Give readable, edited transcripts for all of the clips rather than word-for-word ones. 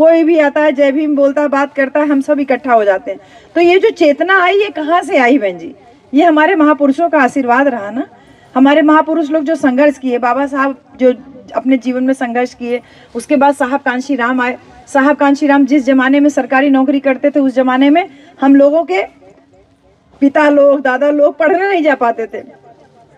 कोई भी आता है जय भीम बोलता है, बात करता है, हम सब इकट्ठा हो जाते हैं। तो ये जो चेतना आई, ये कहाँ से आई बहन जी? ये हमारे महापुरुषों का आशीर्वाद रहा ना। हमारे महापुरुष लोग जो संघर्ष किए, बाबा साहब जो अपने जीवन में संघर्ष किए, उसके बाद साहब कांशी राम आए। साहब कांशी राम जिस जमाने में सरकारी नौकरी करते थे, उस जमाने में हम लोगों के पिता लोग, दादा लोग पढ़ने नहीं जा पाते थे।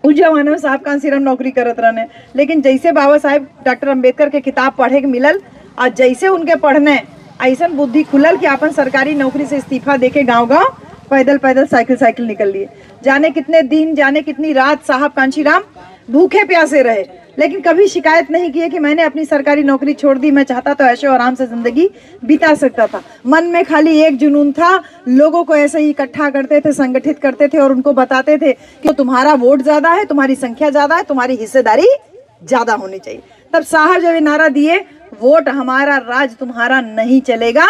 उस जमाने में साहब कांशी राम नौकरी करत रहने, लेकिन जैसे बाबा साहेब डॉक्टर अम्बेडकर के किताब पढ़े के मिलल और जैसे उनके पढ़ने ऐसा बुद्धि खुलल कि अपन सरकारी नौकरी से इस्तीफा देके गांव गांव पैदल पैदल साइकिल निकल लिए। जाने कितने दिन, जाने कितनी रात साहब कांशी राम भूखे प्यासे रहे, लेकिन कभी शिकायत नहीं किए कि मैंने अपनी सरकारी नौकरी छोड़ दी, मैं चाहता तो ऐशो आराम से जिंदगी बिता सकता था। मन में खाली एक जुनून था, लोगों को ऐसे ही इकट्ठा करते थे, संगठित करते थे और उनको बताते थे कि तुम्हारा वोट ज्यादा है, तुम्हारी संख्या ज्यादा है, तुम्हारी हिस्सेदारी ज्यादा होनी चाहिए। तब साहब जब ये नारा दिए, वोट हमारा, राज तुम्हारा नहीं चलेगा,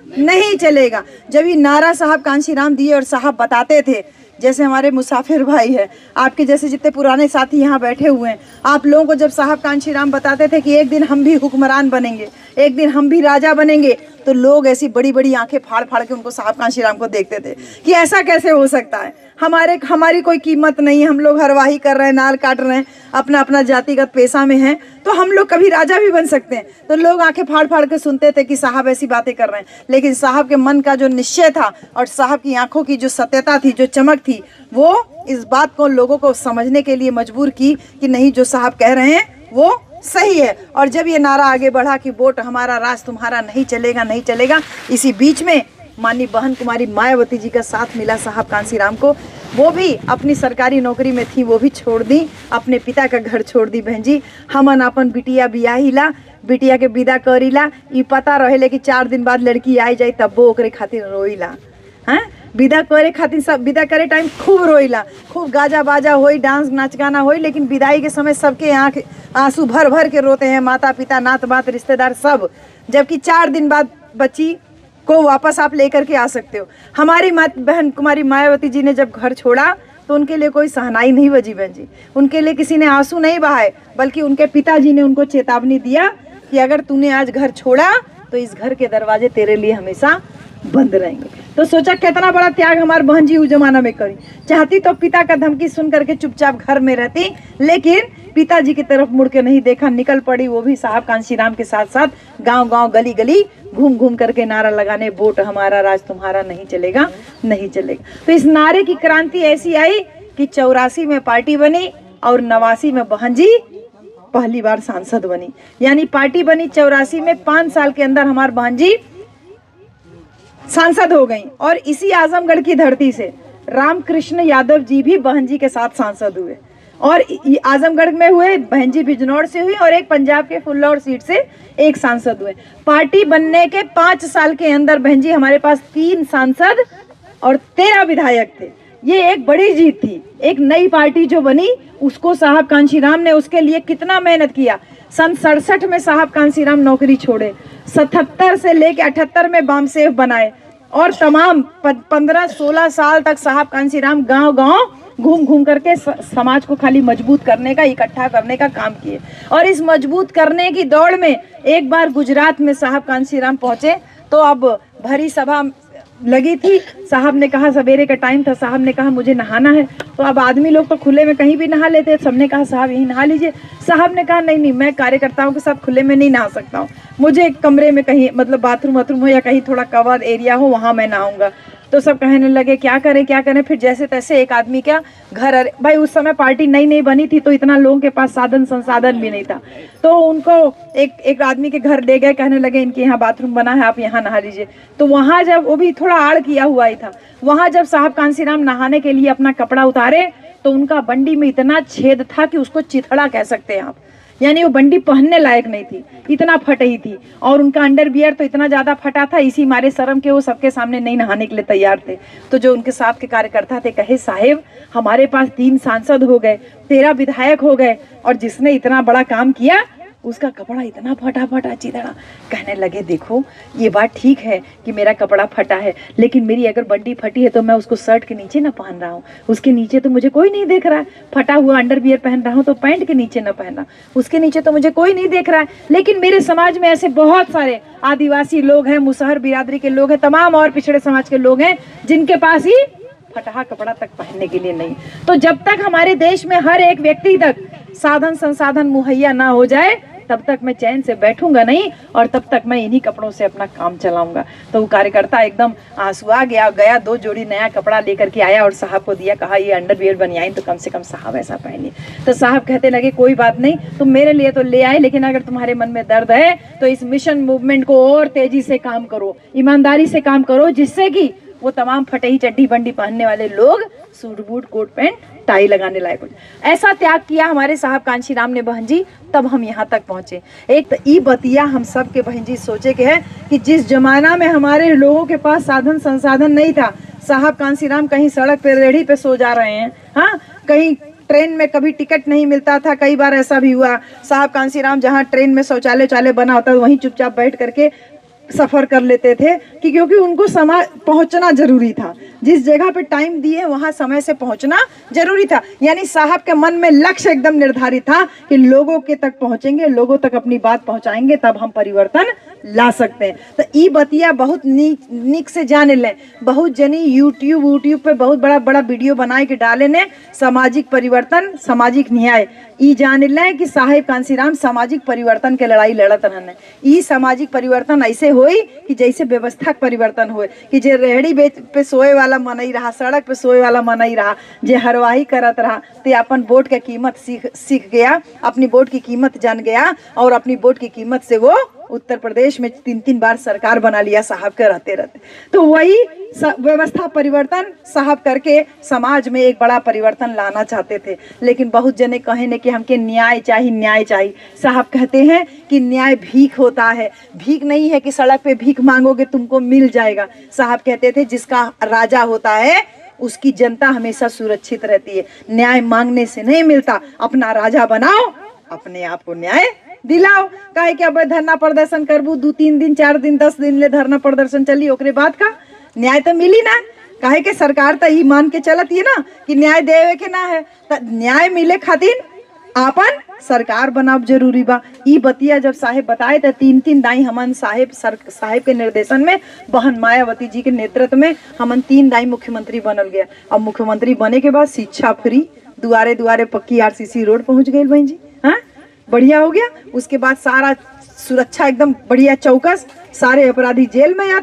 नहीं चलेगा। जब ये नारा साहब कांशी राम दिए और साहब बताते थे, जैसे हमारे मुसाफिर भाई है, आपके जैसे जितने पुराने साथी यहाँ बैठे हुए हैं, आप लोगों को जब साहब कांशी राम बताते थे कि एक दिन हम भी हुक्मरान बनेंगे, एक दिन हम भी राजा बनेंगे, तो लोग ऐसी बड़ी बड़ी आंखें फाड़ फाड़ के उनको साहब कांशी राम को देखते थे कि ऐसा कैसे हो सकता है, हमारी कोई कीमत नहीं है, हम लोग हरवाही कर रहे हैं, नाल काट रहे हैं, अपना अपना जातिगत पेशा में हैं, तो हम लोग कभी राजा भी बन सकते हैं। तो लोग आंखें फाड़ फाड़ के सुनते थे कि साहब ऐसी बातें कर रहे हैं, लेकिन साहब के मन का जो निश्चय था और साहब की आंखों की जो सत्यता थी, जो चमक थी, वो इस बात को लोगों को समझने के लिए मजबूर की कि नहीं, जो साहब कह रहे हैं वो सही है। और जब ये नारा आगे बढ़ा कि वोट हमारा, राज तुम्हारा नहीं चलेगा, नहीं चलेगा, इसी बीच में माननीय बहन कुमारी मायावती जी का साथ मिला साहब कांशी राम को। वो भी अपनी सरकारी नौकरी में थी, वो भी छोड़ दी, अपने पिता का घर छोड़ दी। बहन जी, हमन अपन बिटिया बियाहिला, बिटिया के विदा करीला, ये पता रहे कि 4 दिन बाद लड़की आई जाए, तब वो ओकरे खातिर रोईला। हैं, विदा करे खातिर सब विदा करे टाइम खूब रोईला, खूब गाजा बाजा होई, डांस नाच गाना होई, लेकिन विदाई के समय सबके आँख आंसू भर भर के रोते हैं, माता पिता, नात बात, रिश्तेदार सब। जबकि 4 दिन बाद बच्ची को वापस आप लेकर के आ सकते हो। हमारी बहन कुमारी मायावती जी ने जब घर छोड़ा तो उनके लिए कोई सहनाई नहीं बजी बहन जी, उनके लिए किसी ने आंसू नहीं बहाए, बल्कि उनके पिताजी ने उनको चेतावनी दिया कि अगर तूने आज घर छोड़ा तो इस घर के दरवाजे तेरे लिए हमेशा बंद रहेंगे। तो सोचा कितना बड़ा त्याग हमारे बहन जी उस जमाना में करी। चाहती तो पिता का धमकी सुन करके चुपचाप घर में रहती, लेकिन पिताजी की तरफ मुड़ के नहीं देखा, निकल पड़ी वो भी साहब कांशी राम के साथ साथ गांव गांव गली गली घूम घूम करके नारा लगाने, वोट हमारा, राज तुम्हारा नहीं चलेगा, नहीं चलेगा। तो इस नारे की क्रांति ऐसी आई कि 84 में पार्टी बनी और 89 में बहन जी पहली बार सांसद बनी। यानी पार्टी बनी 84 में, 5 साल के अंदर हमारे बहन जी सांसद हो गई। और इसी आजमगढ़ की धरती से रामकृष्ण यादव जी भी बहन जी के साथ सांसद हुए, और आजमगढ़ में हुए, बहन जी बिजनौर से हुई, और एक पंजाब के फुल्लौर सीट से एक सांसद हुए। पार्टी बनने के 5 साल के अंदर बहन जी हमारे पास 3 सांसद और 13 विधायक थे। ये एक बड़ी जीत थी। एक नई पार्टी जो बनी उसको साहब कांशी राम ने उसके लिए कितना मेहनत किया। सन 67 में साहब कांशी राम नौकरी छोड़े, 77 से लेके 78 में बामसेफ बनाए, और तमाम 15-16 साल तक साहब कांशी राम गांव गांव घूम घूम करके समाज को खाली मजबूत करने का, इकट्ठा करने का काम किए। और इस मजबूत करने की दौड़ में एक बार गुजरात में साहब कांशी राम पहुंचे तो अब भरी सभा लगी थी। साहब ने कहा, सवेरे का टाइम था, साहब ने कहा मुझे नहाना है। तो अब आदमी लोग तो खुले में कहीं भी नहा लेते हैं, सबने कहा साहब यहीं नहा लीजिए। साहब ने कहा नहीं, मैं कार्यकर्ताओं के साथ खुले में नहीं नहा सकता हूँ, मुझे कमरे में कहीं, मतलब बाथरूम हो या कहीं थोड़ा कवर एरिया हो, वहाँ मैं नहाऊंगा। तो सब कहने लगे क्या करें क्या करें। फिर जैसे तैसे एक आदमी क्या घर, भाई उस समय पार्टी नई नई बनी थी तो इतना लोगों के पास साधन संसाधन भी नहीं था, तो उनको एक आदमी के घर ले गए, कहने लगे इनके यहाँ बाथरूम बना है, आप यहाँ नहा लीजिए। तो वहाँ जब, वो भी थोड़ा आड़ किया हुआ ही था, वहाँ जब साहब कांशी राम नहाने के लिए अपना कपड़ा उतारे तो उनका बंडी में इतना छेद था कि उसको चिथड़ा कह सकते हैं आप, यानी वो बंडी पहनने लायक नहीं थी, इतना फटी थी। और उनका अंडरवियर तो इतना ज़्यादा फटा था, इसी मारे शर्म के वो सबके सामने नहीं नहाने के लिए तैयार थे। तो जो उनके साथ के कार्यकर्ता थे कहे साहेब हमारे पास 3 सांसद हो गए, 13 विधायक हो गए, और जिसने इतना बड़ा काम किया उसका कपड़ा इतना फटा फटा चिदड़ा। कहने लगे देखो ये बात ठीक है कि मेरा कपड़ा फटा है, लेकिन मेरी अगर बंडी फटी है तो मैं उसको शर्ट के नीचे ना पहन रहा हूँ, उसके नीचे तो मुझे कोई नहीं देख रहा है। फटा हुआ अंडरवियर पहन रहा हूँ तो पैंट के नीचे ना पहनना, उसके नीचे तो मुझे कोई नहीं देख रहा है। लेकिन मेरे समाज में ऐसे बहुत सारे आदिवासी लोग हैं, मुसहर बिरादरी के लोग हैं, तमाम और पिछड़े समाज के लोग हैं जिनके पास ही फटा कपड़ा तक पहनने के लिए नहीं। तो जब तक हमारे देश में हर एक व्यक्ति तक साधन संसाधन मुहैया ना हो जाए तब तक मैं चैन से बैठूंगा नहीं, और तब तक मैं इन्हीं कपड़ों से अपना काम चलाऊंगा। तो वो कार्यकर्ता एकदम आंसुआ गया, 2 जोड़ी नया कपड़ा लेकर के आया और साहब को दिया, कहा ये अंडरवियर बनियाइन तो कम से कम साहब ऐसा पहनिए। तो साहब कहते लगे कोई बात नहीं, तुम मेरे लिए तो ले आए, लेकिन अगर तुम्हारे मन में दर्द है तो इस मिशन मूवमेंट को और तेजी से काम करो, ईमानदारी से काम करो, जिससे कि वो तमाम फटेही चड्डी बंडी पहनने वाले लोग suit boot coat pant tie लगाने लायक हो जाए। ऐसा त्याग किया हमारे साहब कांशीराम ने बहन जी, तब हम यहाँ तक पहुँचे। एक तो ई बतिया हम सब के बहन जी सोचे के है कि जिस जमाना में हमारे लोगों के पास साधन संसाधन नहीं था, साहब कांशीराम कहीं सड़क पे रेहड़ी पे सो जा रहे हैं, हाँ, कहीं ट्रेन में कभी टिकट नहीं मिलता था। कई बार ऐसा भी हुआ साहब कांशीराम जहाँ ट्रेन में शौचालय बना होता है वहीं चुपचाप बैठ करके सफ़र कर लेते थे, कि क्योंकि उनको समय पहुंचना जरूरी था, जिस जगह पे टाइम दिए वहां समय से पहुंचना जरूरी था। यानी साहब के मन में लक्ष्य एकदम निर्धारित था कि लोगों के तक पहुंचेंगे, लोगों तक अपनी बात पहुंचाएंगे, तब हम परिवर्तन ला सकते हैं। तो ई बतिया बहुत नीक से जाने लें। बहुत जनी यूट्यूब पे बहुत बड़ा वीडियो बनाए के डाले ने सामाजिक परिवर्तन, सामाजिक न्याय। ई जाने लें कि साहेब कांशीराम सामाजिक परिवर्तन के लड़ाई लड़त रहने। ई सामाजिक परिवर्तन ऐसे होई कि जैसे व्यवस्था परिवर्तन हुए, कि जे रेहड़ी पे सोए वाला मनई रहा, सड़क पे सोए वाला मनई रहा, जे हरवाही करत रहा, ते अपन वोट के कीमत सीख गया, अपनी वोट की कीमत जान गया, और अपनी वोट की कीमत से वो उत्तर प्रदेश में 3 बार सरकार बना लिया साहब के रहते। तो वही व्यवस्था परिवर्तन साहब करके समाज में एक बड़ा परिवर्तन लाना चाहते थे। लेकिन बहुत जने कहे ने कि हमके न्याय चाहिए। साहब कहते हैं कि न्याय भीख होता है, भीख नहीं है कि सड़क पे भीख मांगोगे तुमको मिल जाएगा। साहब कहते थे जिसका राजा होता है उसकी जनता हमेशा सुरक्षित रहती है। न्याय मांगने से नहीं मिलता, अपना राजा बनाओ, अपने आप को न्याय दिलाओ। काहे कि अब धरना प्रदर्शन करबू 2-3 दिन 4 दिन 10 दिन ले धरना प्रदर्शन चली, ओकरे बाद का न्याय तो मिली ना। काहे के सरकार तो ई मान के चलत है ना कि न्याय देवे के ना है, तो न्याय मिले खातिर आपन सरकार बनाब जरूरी बा। ई बतिया जब साहेब बताए तो 3 दाई हमन साहेब के निर्देशन में बहन मायावती जी के नेतृत्व में हमन 3 दाई मुख्यमंत्री बनल गया। अब मुख्यमंत्री बने के बाद शिक्षा फ्री, दुआरे दुआरे पक्की RCC रोड पहुंच गई बहन जी, हाँ बढ़िया हो गया। उसके बाद सारा सुरक्षा एकदम बढ़िया चौकस, सारे अपराधी जेल में या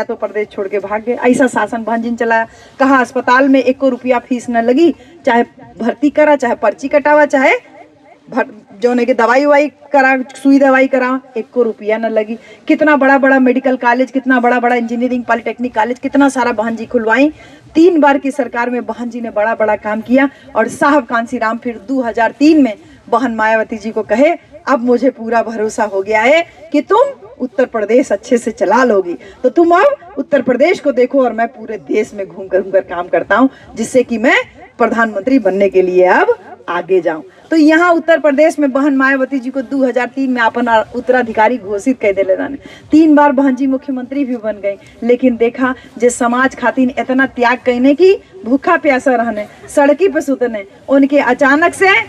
तो प्रदेश छोड़ के भाग गए। ऐसा शासन बहन जी ने चलाया। कहा अस्पताल में 1 रुपया फीस न लगी, चाहे भर्ती करा, चाहे पर्ची कटावा, चाहे जो ने के दवाई वाई करा, सुई दवाई करा, 1 रुपया न लगी। कितना बड़ा मेडिकल कॉलेज, कितना बड़ा इंजीनियरिंग पॉलिटेक्निक कॉलेज, कितना सारा बहन जी खुलवाई। 3 बार की सरकार में बहन जी ने बड़ा काम किया। और साहब कांशीराम फिर 2003 में बहन मायावती जी को कहे अब मुझे पूरा भरोसा हो गया है कि तुम उत्तर प्रदेश अच्छे से चला लोगी, तो तुम अब उत्तर प्रदेश को देखो और मैं पूरे देश में घूम कर काम करता हूँ, जिससे कि मैं प्रधानमंत्री बनने के लिए अब आगे जाऊं। तो यहाँ उत्तर प्रदेश में बहन मायावती जी को 2003 में अपन उत्तराधिकारी घोषित कर दिले रहने। 3 बार बहन जी मुख्यमंत्री भी बन गई। लेकिन देखा जे समाज खातिर इतना त्याग करने की, भूखा प्यासा रहने, सड़की पे सुतने, उनके अचानक से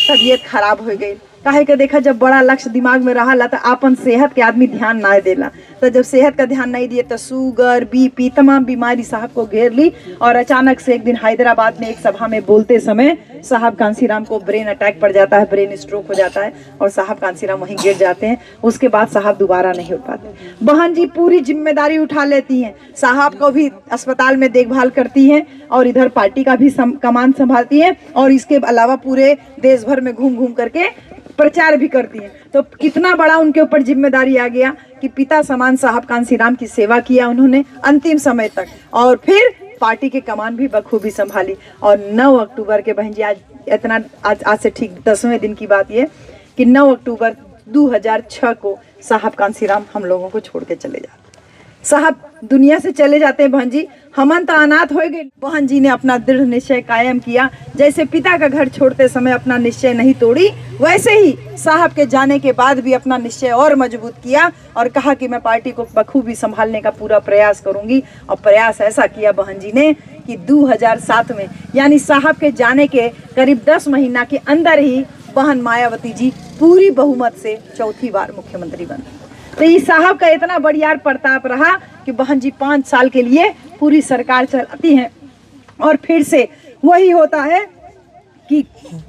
तबीयत खराब हो गई। काहे के देखा जब बड़ा लक्ष्य दिमाग में रहा तो अपन सेहत के आदमी ध्यान ना देला, तो जब सेहत का ध्यान नहीं दिए तो शुगर BP तमाम बीमारी साहब को घेर ली। और अचानक से एक दिन हैदराबाद में एक सभा में बोलते समय साहब कांशीराम को ब्रेन अटैक पड़ जाता है, ब्रेन स्ट्रोक हो जाता है और साहब कांशीराम वहीं गिर जाते हैं। उसके बाद साहब दोबारा नहीं उठ पाते। बहन जी पूरी जिम्मेदारी उठा लेती हैं, साहब को भी अस्पताल में देखभाल करती हैं और इधर पार्टी का भी कमान संभालती हैं, और इसके अलावा पूरे देश भर में घूम करके प्रचार भी करती हैं। तो कितना बड़ा उनके ऊपर जिम्मेदारी आ गया कि पिता समान साहब कांशीराम की सेवा किया उन्होंने अंतिम समय तक, और फिर पार्टी के कमान भी बखूबी संभाली। और 9 अक्टूबर के बहन जी आज से ठीक 10वें दिन की बात ये कि 9 अक्टूबर 2006 को साहब कांशीराम हम लोगों को छोड़ के चले जाते। साहब दुनिया से चले जाते हैं बहन जी, हमन तो अनाथ हो गए। बहन जी ने अपना दृढ़ निश्चय कायम किया। जैसे पिता का घर छोड़ते समय अपना निश्चय नहीं तोड़ी, वैसे ही साहब के जाने के बाद भी अपना निश्चय और मजबूत किया और कहा कि मैं पार्टी को बखूबी संभालने का पूरा प्रयास करूंगी। और प्रयास ऐसा किया बहन जी ने कि 2007 में यानी साहब के जाने के करीब 10 महीना के अंदर ही बहन मायावती जी पूरी बहुमत से चौथी बार मुख्यमंत्री बने। तो ये साहब का इतना बढ़िया प्रताप रहा कि बहन जी 5 साल के लिए पूरी सरकार चलाती हैं। और फिर से वही होता है कि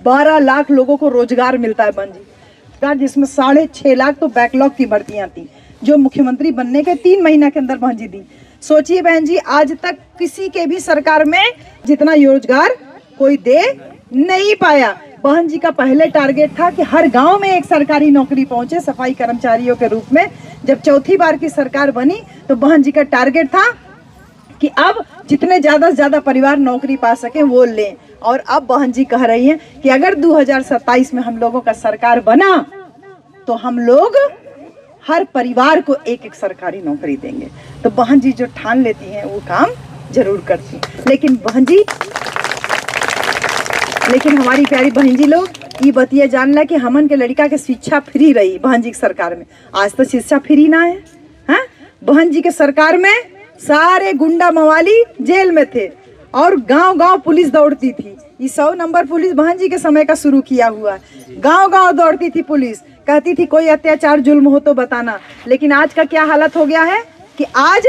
12 लाख लोगों को रोजगार मिलता है बहन जी, जिसमें 6.5 लाख तो बैकलॉग की भर्तियां थी जो मुख्यमंत्री बनने के 3 महीना के अंदर बहन जी दी। सोचिए बहन जी, आज तक किसी के भी सरकार में जितना रोजगार कोई दे नहीं पाया। बहन जी का पहले टारगेट था कि हर गांव में एक सरकारी नौकरी पहुंचे सफाई कर्मचारियों के रूप में। जब चौथी बार की सरकार बनी तो बहन जी का टारगेट था कि अब जितने ज्यादा से ज्यादा परिवार नौकरी पा सके वो लें। और अब बहन जी कह रही हैं कि अगर 2027 में हम लोगों का सरकार बना तो हम लोग हर परिवार को एक एक सरकारी नौकरी देंगे। तो बहन जी जो ठान लेती हैं वो काम जरूर करती हैं। लेकिन हमारी प्यारी बहन जी लोग ये बतिया जानला कि हमन के लड़का के शिक्षा फ्री रही बहन जी की सरकार में। आज तो शिक्षा फ्री ना है, हाँ? बहन जी के सरकार में सारे गुंडा मवाली जेल में थे और गांव गांव पुलिस दौड़ती थी। ये 100 नंबर पुलिस बहन जी के समय का शुरू किया हुआ है। गांव गांव दौड़ती थी पुलिस, कहती थी कोई अत्याचार जुल्म हो तो बताना। लेकिन आज का क्या हालत हो गया है कि आज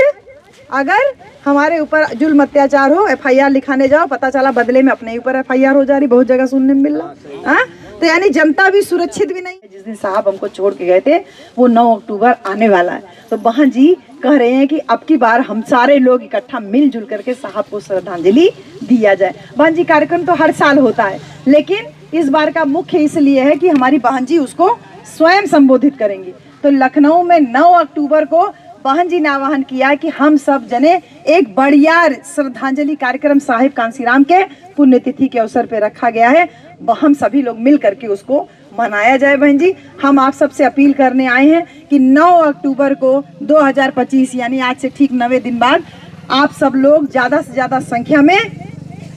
अगर हमारे ऊपर जुल्म अत्याचार हो, FIR लिखाने जाओ, पता चला बदले में अपने ऊपर FIR हो जा रही, बहुत जगह सुनने में मिल रहा। हाँ, तो यानी जनता भी सुरक्षित भी नहीं। जिस दिन साहब हमको छोड़ के गए थे वो 9 अक्टूबर आने वाला है। तो बहन जी कह रहे हैं कि अब की बार हम सारे लोग इकट्ठा मिलजुल करके साहब को श्रद्धांजलि दिया जाए। बहन जी कार्यक्रम तो हर साल होता है, लेकिन इस बार का मुख्य इसलिए है कि हमारी बहन जी उसको स्वयं संबोधित करेंगी। तो लखनऊ में 9 अक्टूबर को बहन जी ने आह्वान किया कि हम सब जने एक बढ़िया श्रद्धांजलि कार्यक्रम साहिब कांसीराम के पुण्यतिथि के अवसर पे रखा गया है। हम सभी लोग मिल करके उसको मनाया जाए। बहन जी हम आप सबसे अपील करने आए हैं कि 9 अक्टूबर को 2025 यानी आज से ठीक 9 दिन बाद आप सब लोग ज्यादा से ज्यादा संख्या में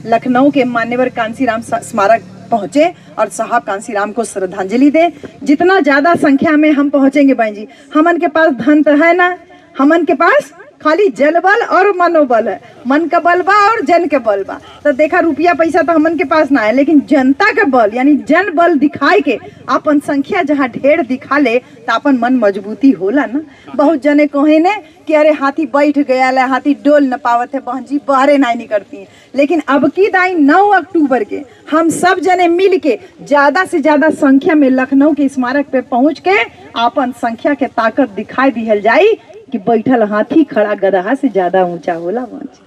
लखनऊ के मान्यवर कांसीराम स्मारक पहुंचे और साहब कांसीराम को श्रद्धांजलि दें। जितना ज्यादा संख्या में हम पहुंचेंगे बहन जी, हमन के पास धन तो है ना, हमन के पास खाली जल बल और मनोबल है। मन का बल बा और जन के बल बा। तो देखा रुपया पैसा तो हमन के पास ना है, लेकिन जनता का बल यानी जन बल दिखाए के अपन संख्या जहाँ ढेर दिखा ले तो अपन मन मजबूती होला ना। बहुत जने कहे ने कि अरे हाथी बैठ गया है, हाथी डोल न पावत है, बहन जी बाहरे नहीं निकलती है। लेकिन अब की दाई 9 अक्टूबर के हम सब जने मिल के ज्यादा से ज्यादा संख्या में लखनऊ के स्मारक पे पहुंच के अपन संख्या के ताकत दिखाई दिहल जाई कि बैठल हाथी खड़ा गदहा से ज्यादा ऊंचा होला। बहन जी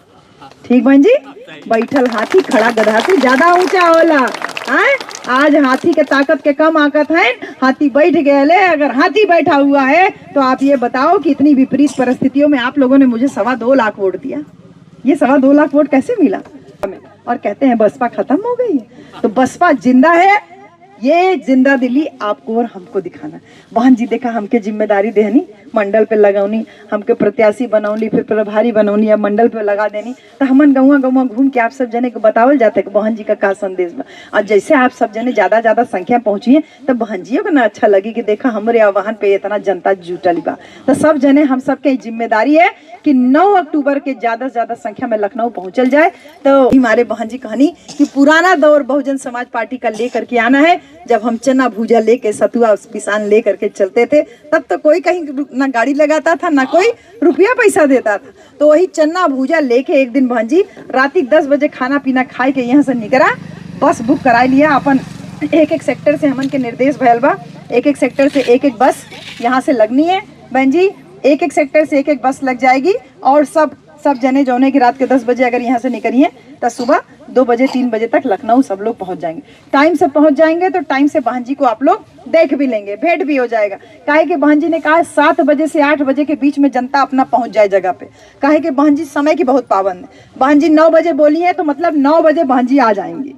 ठीक बहन जी, बैठल हाथी खड़ा गदहा से ज्यादा ऊंचा होला। आज हाथी के ताकत के कम आकत है, हाथी बैठ गए ले। अगर हाथी बैठा हुआ है तो आप ये बताओ कि इतनी विपरीत परिस्थितियों में आप लोगों ने मुझे 2.25 लाख वोट दिया। ये 2.25 लाख वोट कैसे मिला? और कहते हैं बसपा खत्म हो गई है। तो बसपा जिंदा है, ये जिंदा दिली आपको और हमको दिखाना। बहन जी देखा हमके जिम्मेदारी देनी, मंडल पे लगौनी, हमके प्रत्याशी बनौनी, फिर प्रभारी बनौनी, या मंडल पे लगा देनी। तो हमन गौवा घूम के आप सब जने को बतावल जाता है कि बहन जी का संदेश बा। और जैसे आप सब जने ज्यादा संख्या पहुंची है तो बहन जी को ना अच्छा लगी कि देखा हमारे आह्वान पे इतना जनता जुटल बा। तो सब जने हम सबके जिम्मेदारी है कि 9 अक्टूबर के ज्यादा से ज्यादा संख्या में लखनऊ पहुंचल जाए। तो हमारे बहन जी कहनी कि पुराना दौर बहुजन समाज पार्टी का लेकर के आना है। जब हम चना भूजा लेके सतुआ पिसान ले करके चलते थे तब तो कोई कहीं ना गाड़ी लगाता था ना कोई रुपया पैसा देता था। तो वही चना भूजा लेके एक दिन बहन जी रात 10 बजे खाना पीना खाए के यहाँ से निकला, बस बुक करा लिया अपन। एक सेक्टर से हमन के निर्देश भयल बा, एक सेक्टर से एक बस यहाँ से लगनी है बहन जी। एक सेक्टर से एक बस लग जाएगी और सब जने जौने की रात के 10 बजे अगर यहाँ से निकलिए तो सुबह 2 बजे 3 बजे तक लखनऊ सब लोग पहुँच जाएंगे। टाइम से पहुँच जाएंगे तो टाइम से बहन जी को आप लोग देख भी लेंगे, भेंट भी हो जाएगा। काहे कि बहन जी ने कहा 7 बजे से 8 बजे के बीच में जनता अपना पहुँच जाए जगह पे। काहे कि बहन जी समय की बहुत पाबंद है। बहन जी 9 बजे बोली है तो मतलब 9 बजे बहन जी आ जाएंगी।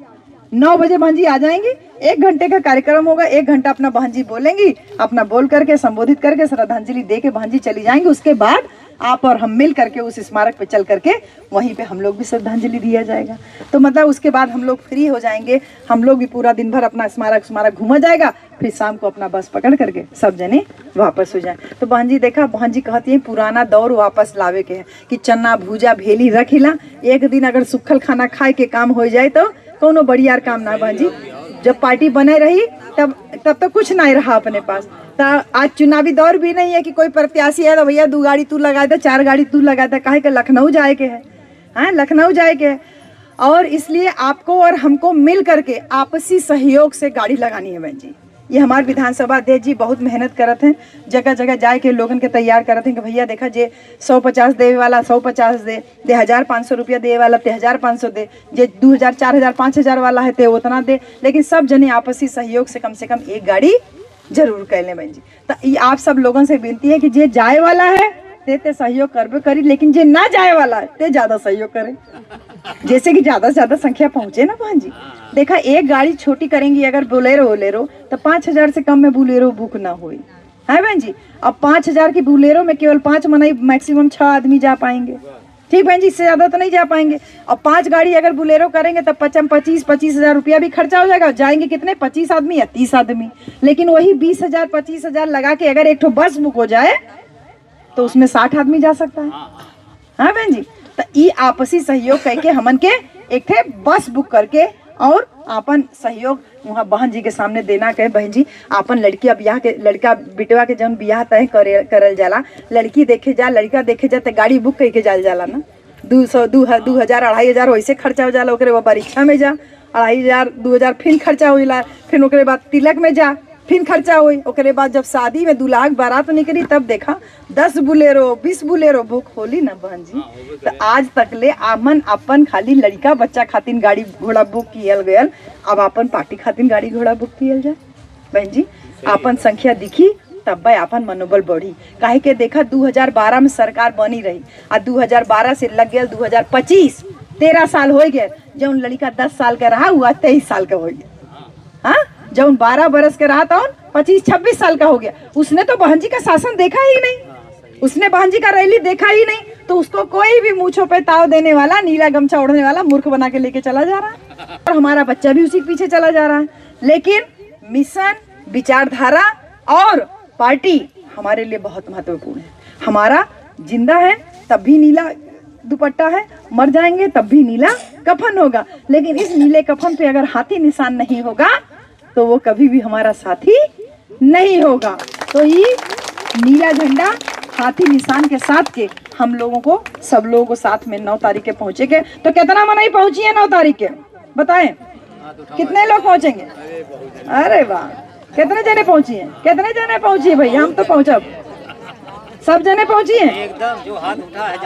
9 बजे बहन जी आ जाएंगी। 1 घंटे का कार्यक्रम होगा, 1 घंटा अपना बहन जी बोलेंगी, अपना बोल करके संबोधित करके श्रद्धांजलि दे के बहन जी चली जाएंगी। उसके बाद आप और हम मिल करके उस स्मारक पे चल करके वहीं पे हम लोग भी श्रद्धांजलि दिया जाएगा। तो मतलब उसके बाद हम लोग फ्री हो जाएंगे, हम लोग भी पूरा दिन भर अपना स्मारक घूमा जाएगा, फिर शाम को अपना बस पकड़ करके सब जने वापस हो जाए। तो बहन जी देखा, बहन जी कहती है पुराना दौर वापस लावे के है कि चन्ना भूजा भेली रखिला, एक दिन अगर सुखल खाना खाए के काम हो जाए तो कोनो बढ़ियार काम ना बहन जी। जब पार्टी बने रही तब तो कुछ नहीं रहा अपने पास। तो आज चुनावी दौर भी नहीं है कि कोई प्रत्याशी है तो भैया 2 गाड़ी तू लगा दे, 4 गाड़ी तू लगा दे, काहे के लखनऊ जाए के है, हाँ लखनऊ जाए के है। और इसलिए आपको और हमको मिल करके आपसी सहयोग से गाड़ी लगानी है बहन जी। ये हमारे विधानसभा अध्यक्ष जी बहुत मेहनत करते हैं, जगह जगह जाए के लोगन के तैयार करते हैं कि भैया देखा जे 150 दे वाला 150 दे 1500 रुपया दे वाला ते 1500 दे, जे 2000 4000 5000 वाला है ते उतना दे, लेकिन सब जने आपसी सहयोग से कम 1 गाड़ी जरूर कर लें बहन जी। तो ये आप सब लोगों से विनती है कि जे जाए वाला है ते सहयोग करबे करी, लेकिन जे ना जाए वाला है ते ज्यादा सहयोग करे, जैसे कि ज्यादा से ज्यादा संख्या पहुंचे ना बहन जी। देखा 1 गाड़ी छोटी करेंगी अगर बोलेरो तो 5000 से कम में बोलेरो बुक ना हुई है बहन जी। अब 5000 की बोलेरो में केवल 5 मनाई मैक्सिमम 6 आदमी जा पाएंगे, ठीक बहन जी, इससे ज्यादा तो नहीं जा पाएंगे। और 5 गाड़ी अगर बोलेरो करेंगे तो 25,000 रुपया भी खर्चा हो जाएगा। जाएंगे कितने 25 आदमी या 30 आदमी, लेकिन वही 20,000 25,000 लगा के अगर एक ठो बस बुक हो जाए तो उसमें 60 आदमी जा सकता है, हाँ बहन जी। तो ये आपसी सहयोग करके हमन के एक ठे बस बुक करके और आपन सहयोग वहाँ बहन जी के सामने देना कहे बहन जी। आपन लड़की ब्याह के लड़का बिटवा के जब ब्याह तय करल जाला, लड़की देखे जा लड़का देखे जा तो गाड़ी बुक करके जाल जाला ना, 200 2000 2500 वैसे खर्चा हो जाला। ओकरे बाद परीक्षा में जा 2500 2000 फिर खर्चा होला, फिर ओकरे बाद तिलक में जा फिर खर्चा हुई, ओकरे बाद जब शादी में दूल्हा के बारात निकली तब देखा 10 बोलेरो 20 बोलेरो बुक होली ना बहन जी। तो आज तक ले आमन अपन खाली लड़का बच्चा खातिर गाड़ी घोड़ा बुक कियल गयल, अब अपन पार्टी खातिर गाड़ी घोड़ा बुक कियल जाए बहन जी। अपन संख्या दिखी तब अपन मनोबल बढ़ी, काहे के देखा 2012 में सरकार बनी रही आ 2012 से लग गया 2025 13 साल हो गए। जौन लड़का 10 साल का रहा हुआ 23 साल का हो गया, हाँ जौन 12 बरस के रहा था 25-26 साल का हो गया। उसने तो बहन जी का शासन देखा ही नहीं, उसने बहन जी का रैली देखा ही नहीं, तो उसको कोई भी मूंछों पे ताव देने वाला नीला गमछा ओढ़ने वाला मूर्ख बना के लेके चला जा रहा है और हमारा बच्चा भी उसी के पीछे चला जा रहा है। लेकिन मिशन, विचारधारा और पार्टी हमारे लिए बहुत महत्वपूर्ण है। हमारा जिंदा है तब भी नीला दुपट्टा है, मर जाएंगे तब भी नीला कफन होगा, लेकिन इस नीले कफन पे अगर हाथी निशान नहीं होगा तो वो कभी भी हमारा साथी नहीं होगा। तो ये नीला झंडा हाथी निशान के साथ के हम लोगों को सब लोगों को साथ में 9 तारीख के पहुंचे के। तो कितना मनाई पहुंची है 9 तारीख के बताएं, कितने लोग पहुंचेंगे? अरे वाह, कितने जने पहुंची हैं? कितने जने पहुंची है भैया? हम तो पहुंचा, सब जने पहुंची हैं एकदम, जो हाथ उठा है।